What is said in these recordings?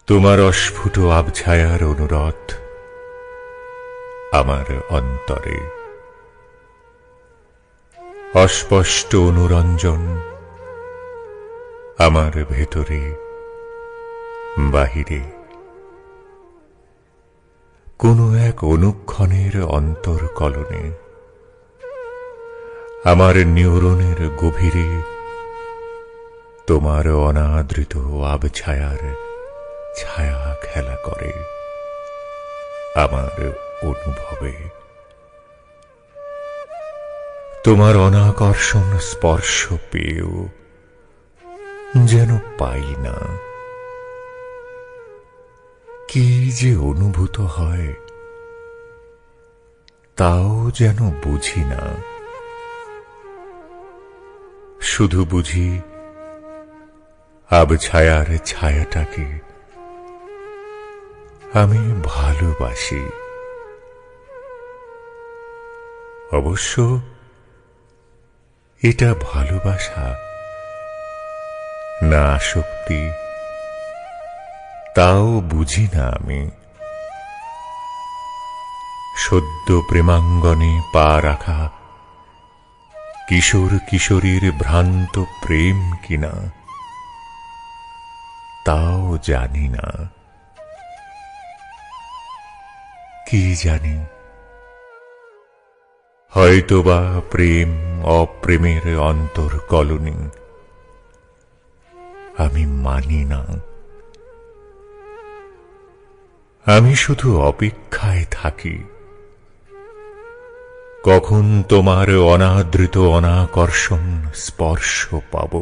তোমার অস্ফুট আবছায়ার অনুরোধ আমার অন্তরে, অস্পষ্ট অনুরঞ্জন আমার ভেতরে বাহিরে। কোন এক অনুক্ষণের অন্তর্কলনে আমার নিউরনের গভীরে তোমার অনাদৃত আবছায়ার ছায়া খেলা করে আমার অনুভবে। তোমার অনাকর্ষণ স্পর্শ পেয়েও যেন পাই না। কি যে অনুভূত হয় তাও যেন বুঝি না। শুধু বুঝি আবছায়ার ছায়াটাকে আমি ভালোবাসি। অবশ্য এটা ভালোবাসা না আসক্তি তাও বুঝি না আমি। সদ্য প্রেমাঙ্গনে পা রাখা কিশোর কিশোরীর ভ্রান্ত প্রেম কিনা তাও জানি না। কি জানি, হয়তোবা প্রেম অপ্রেমের অন্তর্কলনে আমি মানি না। আমি শুধু অপেক্ষায় থাকি কখন তোমার অনাদৃত অনাকর্ষণ স্পর্শ পাব।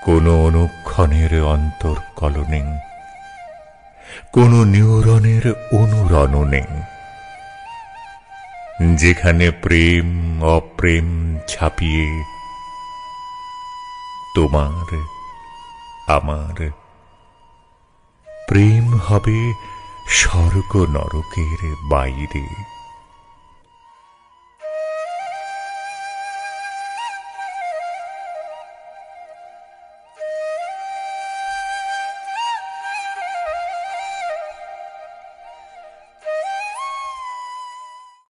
কোন অনুক্ষণের অন্তর্কলনে, কোন নিউরনের অনুরণনে, যেখানে প্রেম অপ্রেম ছাপিয়ে তোমার আমার প্রেম হবে স্বর্গ নরকের বাইরে।